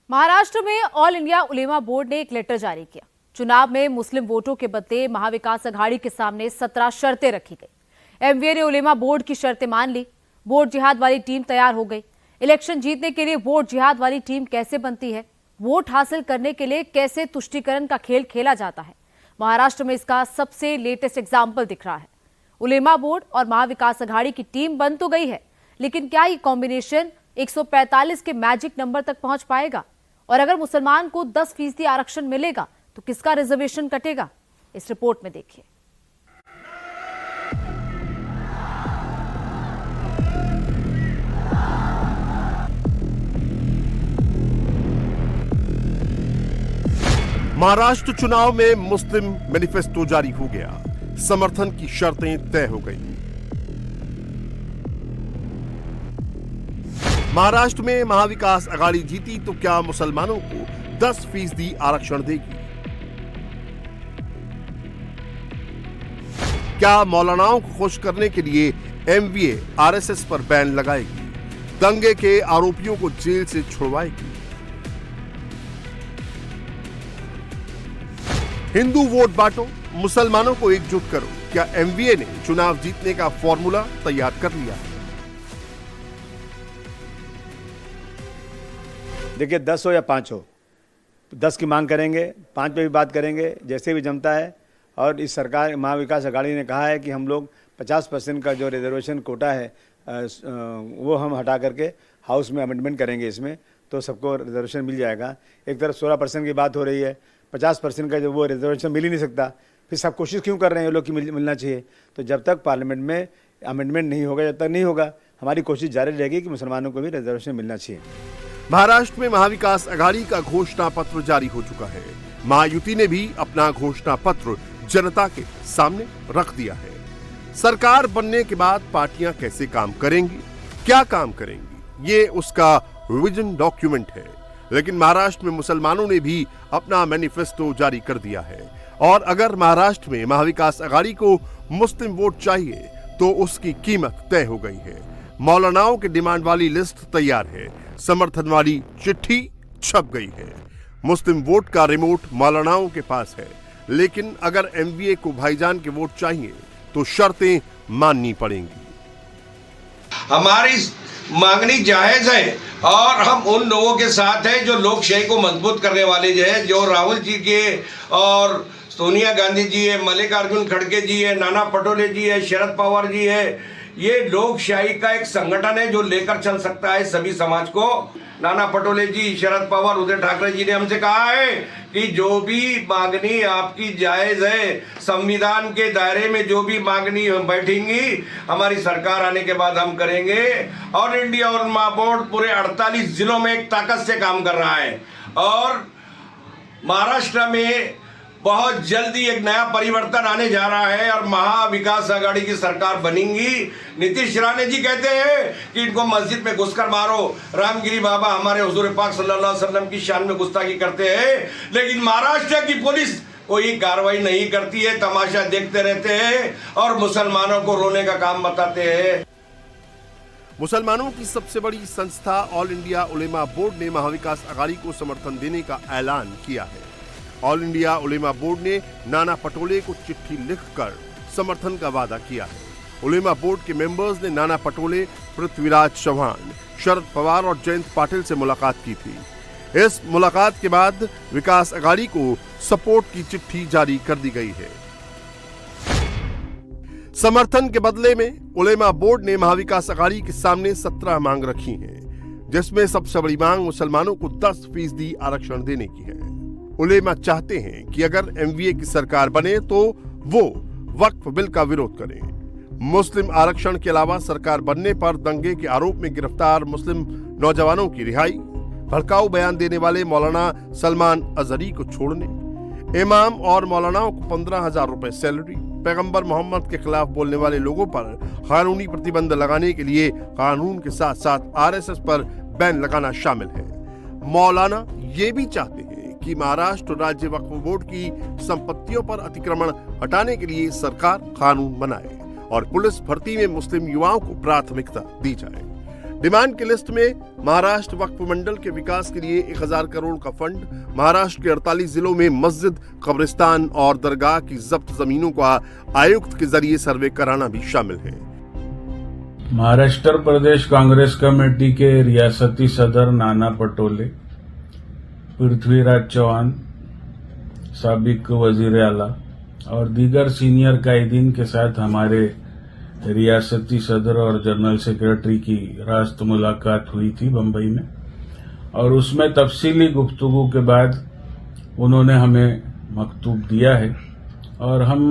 महाराष्ट्र में all India उलेमा board ने एक लेटर जारी किया। चुनाव में मुस्लिम वोटों के बदले महाविकास अघाड़ी के सामने 17 शर्तें रखी गई। एमवीए ने उलेमा बोर्ड की शर्तें मान ली। वोट जिहाद वाली टीम तैयार हो गई। इलेक्शन जीतने के लिए वोट जिहाद वाली टीम कैसे बनती है, वोट हासिल करने के लिए कैसे तुष्टीकरण का खेल खेला जाता है, महाराष्ट्र में इसका सबसे लेटेस्ट एग्जाम्पल दिख रहा है। उलेमा बोर्ड और महाविकास अघाड़ी की टीम बन तो गई है, लेकिन क्या ये कॉम्बिनेशन 145 के मैजिक नंबर तक पहुंच पाएगा? और अगर मुसलमान को 10% आरक्षण मिलेगा तो किसका रिजर्वेशन कटेगा? इस रिपोर्ट में देखिए। महाराष्ट्र चुनाव में मुस्लिम मैनिफेस्टो जारी हो गया। समर्थन की शर्तें तय हो गई। महाराष्ट्र में महाविकास अघाड़ी जीती तो क्या मुसलमानों को 10% आरक्षण देगी? क्या मौलानाओं को खुश करने के लिए एमवीए आरएसएस पर बैन लगाएगी? दंगे के आरोपियों को जेल से छुड़वाएगी? हिंदू वोट बांटो, मुसलमानों को एकजुट करो। क्या एमवीए ने चुनाव जीतने का फॉर्मूला तैयार कर लिया है? देखिए, 10 हो या 5 हो, 10 की मांग करेंगे, 5 पे भी बात करेंगे, जैसे भी जमता है। और इस सरकार महाविकास अघाड़ी ने कहा है कि हम लोग 50% का जो रिजर्वेशन कोटा है वो हम हटा करके हाउस में अमेंडमेंट करेंगे। इसमें तो सबको रिजर्वेशन मिल जाएगा। एक तरफ 16% की बात हो रही है, 50% का जो वो रिजर्वेशन मिल ही नहीं सकता, फिर सब कोशिश क्यों कर रहे हैं ये लोग कि मिलना चाहिए? तो जब तक पार्लियामेंट में अमेंडमेंट नहीं होगा, जब तक नहीं होगा, हमारी कोशिश जारी रहेगी कि मुसलमानों को भी रिजर्वेशन मिलना चाहिए। महाराष्ट्र में महाविकास अघाड़ी का घोषणा पत्र जारी हो चुका है। महायुति ने भी अपना घोषणा पत्र जनता के सामने रख दिया है। सरकार बनने के बाद पार्टियां कैसे काम करेंगी, क्या काम करेंगी, ये उसका विजन डॉक्यूमेंट है। लेकिन महाराष्ट्र में मुसलमानों ने भी अपना मैनिफेस्टो जारी कर दिया है। और अगर महाराष्ट्र में महाविकास अघाड़ी को मुस्लिम वोट चाहिए तो उसकी कीमत तय हो गई है। मौलानाओं के डिमांड वाली लिस्ट तैयार है। समर्थन वाली चिट्ठी छप गई है। मुस्लिम वोट का रिमोट मौलानाओं के पास है। लेकिन अगर एमवीए को भाईजान के वोट चाहिए तो शर्तें माननी पड़ेंगी। हमारी मांगनी जायज है और हम उन लोगों के साथ हैं जो लोकशाही को मजबूत करने वाले जो राहुल जी के और सोनिया गांधी जी है, मल्लिकार्जुन खड़गे जी है, नाना पटोले जी है, शरद पवार जी है। ये लोकशाही का एक संगठन है जो लेकर चल सकता है सभी समाज को। नाना पटोले जी, शरद पवार, उद्धव ठाकरे जी ने हमसे कहा है कि जो भी मांगनी आपकी जायज है, संविधान के दायरे में जो भी मांगनी हम बैठेंगी, हमारी सरकार आने के बाद हम करेंगे। और इंडिया उलेमा बोर्ड पूरे 48 जिलों में एक ताकत से काम कर रहा है। और महाराष्ट्र में बहुत जल्दी एक नया परिवर्तन आने जा रहा है और महाविकास अघाड़ी की सरकार बनेगी। नीतीश राणे जी कहते हैं कि इनको मस्जिद में घुसकर मारो। रामगिरी बाबा हमारे हुजूर पाक सल्लल्लाहु अलैहि वसल्लम की शान में गुस्ताखी करते हैं, लेकिन महाराष्ट्र की पुलिस कोई कार्रवाई नहीं करती है, तमाशा देखते रहते हैं और मुसलमानों को रोने का काम बताते हैं। मुसलमानों की सबसे बड़ी संस्था ऑल इंडिया उलेमा बोर्ड ने महाविकास अघाड़ी को समर्थन देने का ऐलान किया है। ऑल इंडिया उलेमा बोर्ड ने नाना पटोले को चिट्ठी लिखकर समर्थन का वादा किया है। उलेमा बोर्ड के मेंबर्स ने नाना पटोले, पृथ्वीराज चौहान, शरद पवार और जयंत पाटिल से मुलाकात की थी। इस मुलाकात के बाद विकास अघाड़ी को सपोर्ट की चिट्ठी जारी कर दी गई है। समर्थन के बदले में उलेमा बोर्ड ने महाविकास अघाड़ी के सामने 17 मांग रखी हैं, जिसमें सबसे बड़ी मांग मुसलमानों को 10% आरक्षण देने की है। उलेमा चाहते हैं कि अगर एमवीए की सरकार बने तो वो वक्फ बिल का विरोध करें। मुस्लिम आरक्षण के अलावा सरकार बनने पर दंगे के आरोप में गिरफ्तार मुस्लिम नौजवानों की रिहाई, भड़काऊ बयान देने वाले मौलाना सलमान अजहरी को छोड़ने, इमाम और मौलानाओं को 15,000 रुपए सैलरी, पैगंबर मोहम्मद के खिलाफ बोलने वाले लोगों पर कानूनी प्रतिबंध लगाने के लिए कानून के साथ साथ आरएसएस पर बैन लगाना शामिल है। मौलाना ये भी चाहते हैं कि महाराष्ट्र राज्य वक्फ बोर्ड की संपत्तियों पर अतिक्रमण हटाने के लिए सरकार कानून बनाए और पुलिस भर्ती में मुस्लिम युवाओं को प्राथमिकता दी जाए। डिमांड की लिस्ट में महाराष्ट्र वक्फ मंडल के विकास के लिए 1000 करोड़ का फंड, महाराष्ट्र के 48 जिलों में मस्जिद, कब्रिस्तान और दरगाह की जब्त जमीनों का आयुक्त के जरिए सर्वे कराना भी शामिल है। महाराष्ट्र प्रदेश कांग्रेस कमेटी के रियासती सदर नाना पटोले, पृथ्वीराज चौहान, साबिक वजीर आला और दीगर सीनियर कायदीन के साथ हमारे रियासती सदर और जनरल सेक्रेटरी की रास्त मुलाकात हुई थी बंबई में, और उसमें तफसीली गुफ्तगू के बाद उन्होंने हमें मकतूब दिया है और हम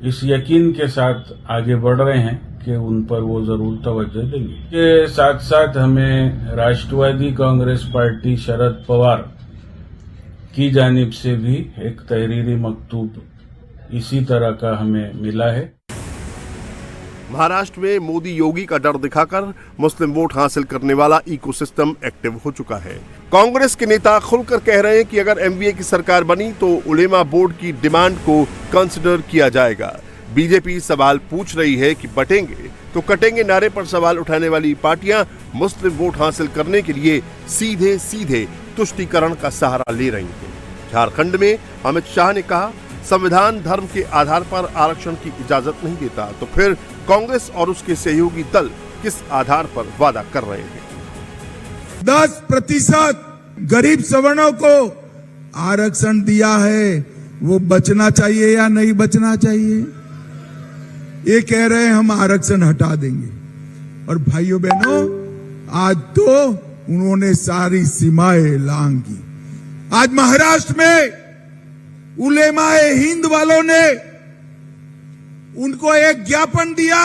इस यकीन के साथ आगे बढ़ रहे हैं कि उन पर वो जरूर तवज्जो देंगे। के साथ साथ हमें राष्ट्रवादी कांग्रेस पार्टी शरद पवार की जानिब से भी एक तहरीरी मकतूब इसी तरह का हमें मिला है। महाराष्ट्र में मोदी योगी का डर दिखाकर मुस्लिम वोट हासिल करने वाला इकोसिस्टम एक्टिव हो चुका है। कांग्रेस के नेता खुलकर कह रहे हैं कि अगर एमवीए की सरकार बनी तो उलेमा बोर्ड की डिमांड को कंसिडर किया जाएगा। बीजेपी सवाल पूछ रही है कि बटेंगे तो कटेंगे नारे पर सवाल उठाने वाली पार्टियां मुस्लिम वोट हासिल करने के लिए सीधे सीधे तुष्टीकरण का सहारा ले रही हैं। झारखंड में अमित शाह ने कहा, संविधान धर्म के आधार पर आरक्षण की इजाजत नहीं देता, तो फिर कांग्रेस और उसके सहयोगी दल किस आधार पर वादा कर रहे हैं? 10% गरीब सवर्णों को आरक्षण दिया है, वो बचना चाहिए या नहीं बचना चाहिए? ये कह रहे हैं हम आरक्षण हटा देंगे, और भाइयों बहनों आज तो उन्होंने सारी सीमाएं लांघी। आज महाराष्ट्र में उलेमाए हिंद वालों ने उनको एक ज्ञापन दिया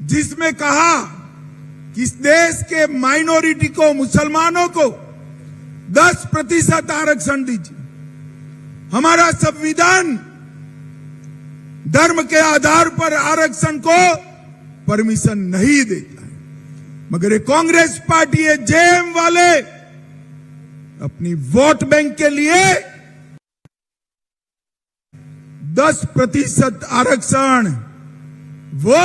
जिसमें कहा कि इस देश के माइनॉरिटी को, मुसलमानों को 10% आरक्षण दीजिए। हमारा संविधान धर्म के आधार पर आरक्षण को परमिशन नहीं देता है, मगर ये कांग्रेस पार्टी, ये जेएम वाले अपनी वोट बैंक के लिए 10% आरक्षण वो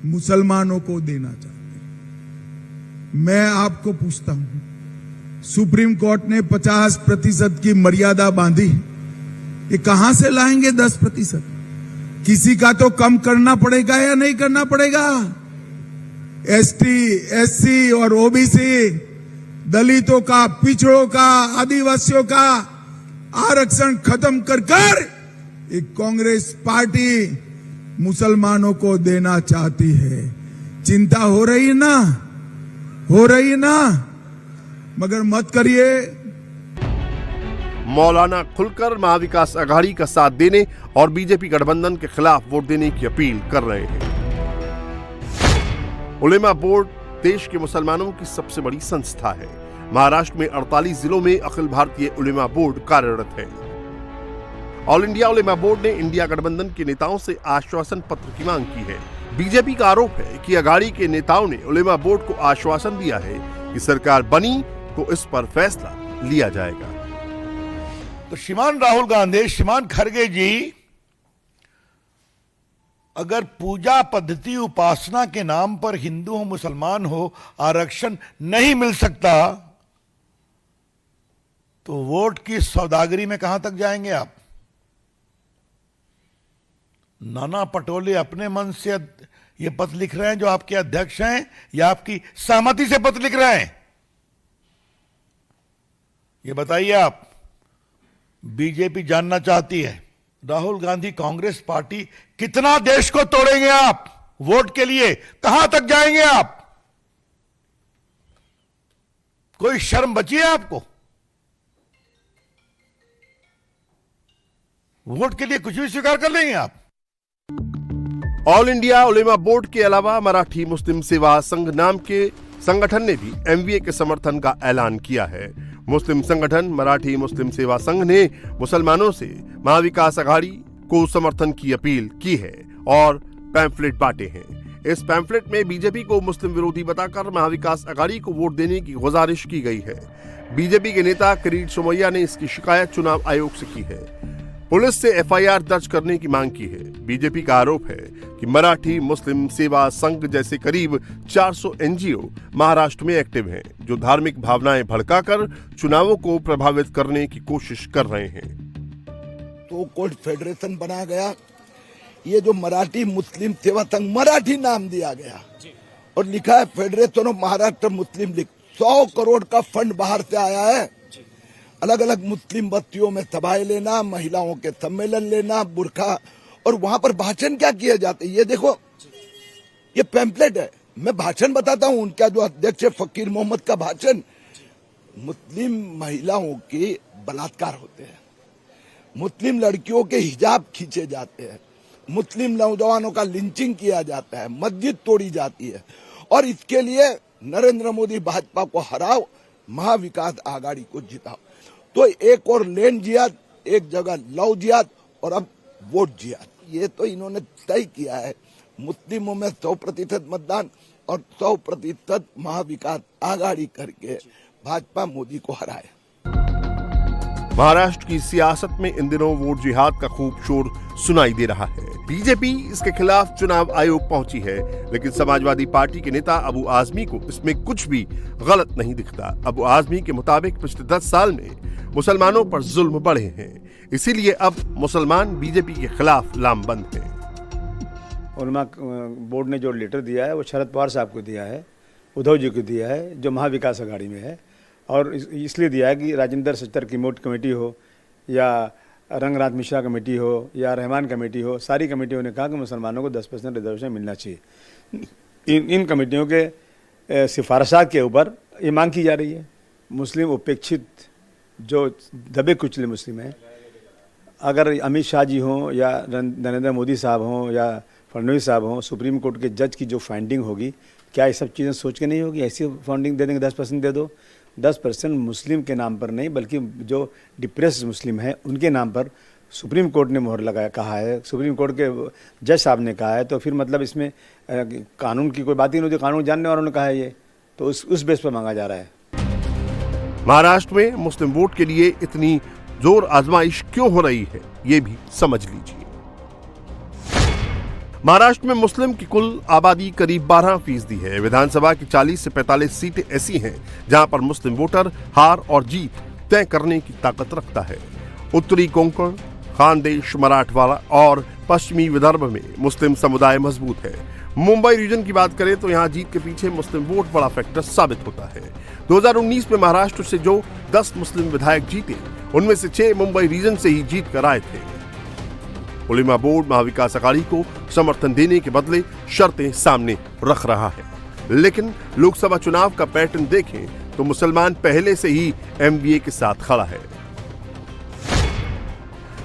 मुसलमानों को देना चाहते हैं। मैं आपको पूछता हूं, सुप्रीम कोर्ट ने 50% की मर्यादा बांधी, ये कहां से लाएंगे 10%? किसी का तो कम करना पड़ेगा या नहीं करना पड़ेगा? एसटी, एससी और ओबीसी, दलितों का, पिछड़ों का, आदिवासियों का आरक्षण खत्म कर एक कांग्रेस पार्टी मुसलमानों को देना चाहती है। चिंता हो रही ना? हो रही ना? मगर मत करिए। मौलाना खुलकर महाविकास आघाड़ी का साथ देने और बीजेपी गठबंधन के खिलाफ वोट देने की अपील कर रहे हैं। उलेमा बोर्ड देश के मुसलमानों की सबसे बड़ी संस्था है। महाराष्ट्र में 48 जिलों में अखिल भारतीय उलेमा बोर्ड कार्यरत है। ऑल इंडिया उलेमा बोर्ड ने इंडिया गठबंधन के नेताओं से आश्वासन पत्र की मांग की है। बीजेपी का आरोप है कि अघाड़ी के नेताओं ने उलेमा बोर्ड को आश्वासन दिया है कि सरकार बनी तो इस पर फैसला लिया जाएगा। तो श्रीमान राहुल गांधी, श्रीमान खड़गे जी, अगर पूजा पद्धति उपासना के नाम पर हिंदू हो मुसलमान हो आरक्षण नहीं मिल सकता, तो वोट की सौदागरी में कहां तक जाएंगे आप? नाना पटोले अपने मन से ये पत्र लिख रहे हैं जो आपके अध्यक्ष हैं, या आपकी सहमति से पत्र लिख रहे हैं? ये बताइए आप। बीजेपी जानना चाहती है राहुल गांधी कांग्रेस पार्टी कितना देश को तोड़ेंगे आप वोट के लिए? कहां तक जाएंगे आप? कोई शर्म बची है आपको? वोट के लिए कुछ भी स्वीकार कर लेंगे आप? ऑल इंडिया उलेमा बोर्ड के अलावा मराठी मुस्लिम सेवा संघ नाम के संगठन ने भी एमवीए के समर्थन का ऐलान किया है। मुस्लिम संगठन मराठी मुस्लिम सेवा संघ ने मुसलमानों से महाविकास आघाड़ी को समर्थन की अपील की है और पैम्फलेट बांटे हैं। इस पैम्फलेट में बीजेपी को मुस्लिम विरोधी बताकर महाविकास आघाड़ी को वोट देने की गुजारिश की गई है। बीजेपी के नेता किरीट सोमैया ने इसकी शिकायत चुनाव आयोग से की है। पुलिस से एफआईआर दर्ज करने की मांग की है। बीजेपी का आरोप है कि मराठी मुस्लिम सेवा संघ जैसे करीब 400 एनजीओ महाराष्ट्र में एक्टिव हैं, जो धार्मिक भावनाएं भड़काकर चुनावों को प्रभावित करने की कोशिश कर रहे हैं। तो कोल्ड फेडरेशन बना गया, ये जो मराठी मुस्लिम सेवा संघ, मराठी नाम दिया गया और लिखा है federation of Maharashtra Muslim league. 100 crore का फंड बाहर से आया है। अलग अलग मुस्लिम बस्तियों में सभाएं लेना, महिलाओं के सम्मेलन लेना, बुरखा, और वहां पर भाषण क्या किए जाते हैं। ये देखो, ये पैम्पलेट है, मैं भाषण बताता हूं उनका, जो अध्यक्ष फकीर मोहम्मद का भाषण। मुस्लिम महिलाओं के बलात्कार होते हैं, मुस्लिम लड़कियों के हिजाब खींचे जाते हैं, मुस्लिम नौजवानों का लिंचिंग किया जाता है, मस्जिद तोड़ी जाती है। और इसके लिए नरेंद्र मोदी भाजपा को हराओ, महाविकास आघाड़ी को जिताओ। तो एक और लैंड जिहाद, एक जगह लव जिहाद, और अब वोट जिहाद। ये तो इन्होंने तय किया है। मुस्लिमों में 100% मतदान और 100% महाविकास आघाड़ी करके भाजपा मोदी को हराए। महाराष्ट्र की सियासत में इन दिनों वोट जिहाद का खूब शोर सुनाई दे रहा है। बीजेपी इसके खिलाफ चुनाव आयोग पहुंची है, लेकिन समाजवादी पार्टी के नेता अबू आजमी को इसमें कुछ भी गलत नहीं दिखता। अबू आजमी के मुताबिक पिछले 10 साल में मुसलमानों पर जुल्म बढ़े हैं, इसीलिए अब मुसलमान बीजेपी के खिलाफ लामबंद हैं। उलमा बोर्ड ने जो लेटर दिया है वो शरद पवार साहब को दिया है, उद्धव जी को दिया है, जो महाविकास आघाड़ी में है, और इसलिए दिया है कि राजेंद्र सच्चर की मोट कमेटी हो या रंगनाथ मिश्रा कमेटी हो या रहमान कमेटी हो, सारी कमेटियों ने कहा कि मुसलमानों को 10% रिजर्वेशन मिलना चाहिए। इन कमेटियों के सिफारिशात के ऊपर ये मांग की जा रही है। मुस्लिम उपेक्षित जो दबे कुचले मुस्लिम हैं, अगर अमित शाह जी हों या नरेंद्र मोदी साहब हों या फडणवीस साहब हों, सुप्रीम कोर्ट के जज की जो फाइंडिंग होगी, क्या ये सब चीज़ें सोच के नहीं होगी? ऐसी फंडिंग दे देंगे, 10% दे दो। 10% मुस्लिम के नाम पर नहीं, बल्कि जो डिप्रेस्ड मुस्लिम हैं उनके नाम पर सुप्रीम कोर्ट ने मोहर लगाया, कहा है, सुप्रीम कोर्ट के जज साहब ने कहा है। तो फिर मतलब इसमें कानून की कोई बात ही नहीं होती, कानून जानने वालों ने कहा है ये, तो उस बेस पर मांगा जा रहा है। महाराष्ट्र में मुस्लिम वोट के लिए इतनी जोर आजमाइश क्यों हो रही है, ये भी समझ लीजिए। महाराष्ट्र में मुस्लिम की कुल आबादी करीब 12% है। विधानसभा की 40 से 45 सीटें ऐसी हैं जहां पर मुस्लिम वोटर हार और जीत तय करने की ताकत रखता है। उत्तरी कोंकण, खानदेश, मराठवाड़ा और पश्चिमी विदर्भ में मुस्लिम समुदाय मजबूत है। मुंबई रीजन की बात करें तो यहां जीत के पीछे मुस्लिम वोट बड़ा फैक्टर साबित होता है। 2019 में महाराष्ट्र से जो 10 मुस्लिम विधायक जीते, उनमें से 6 मुंबई रीजन से ही जीत कर आए थे। उलेमा बोर्ड महाविकास आघाड़ी को समर्थन देने के बदले शर्तें सामने रख रहा है, लेकिन लोकसभा चुनाव का पैटर्न देखें तो मुसलमान पहले से ही एमवीए के साथ खड़ा है।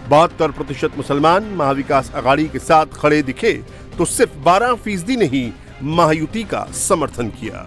72% मुसलमान महाविकास आघाड़ी के साथ खड़े दिखे तो सिर्फ 12% ने ही महायुति का समर्थन किया।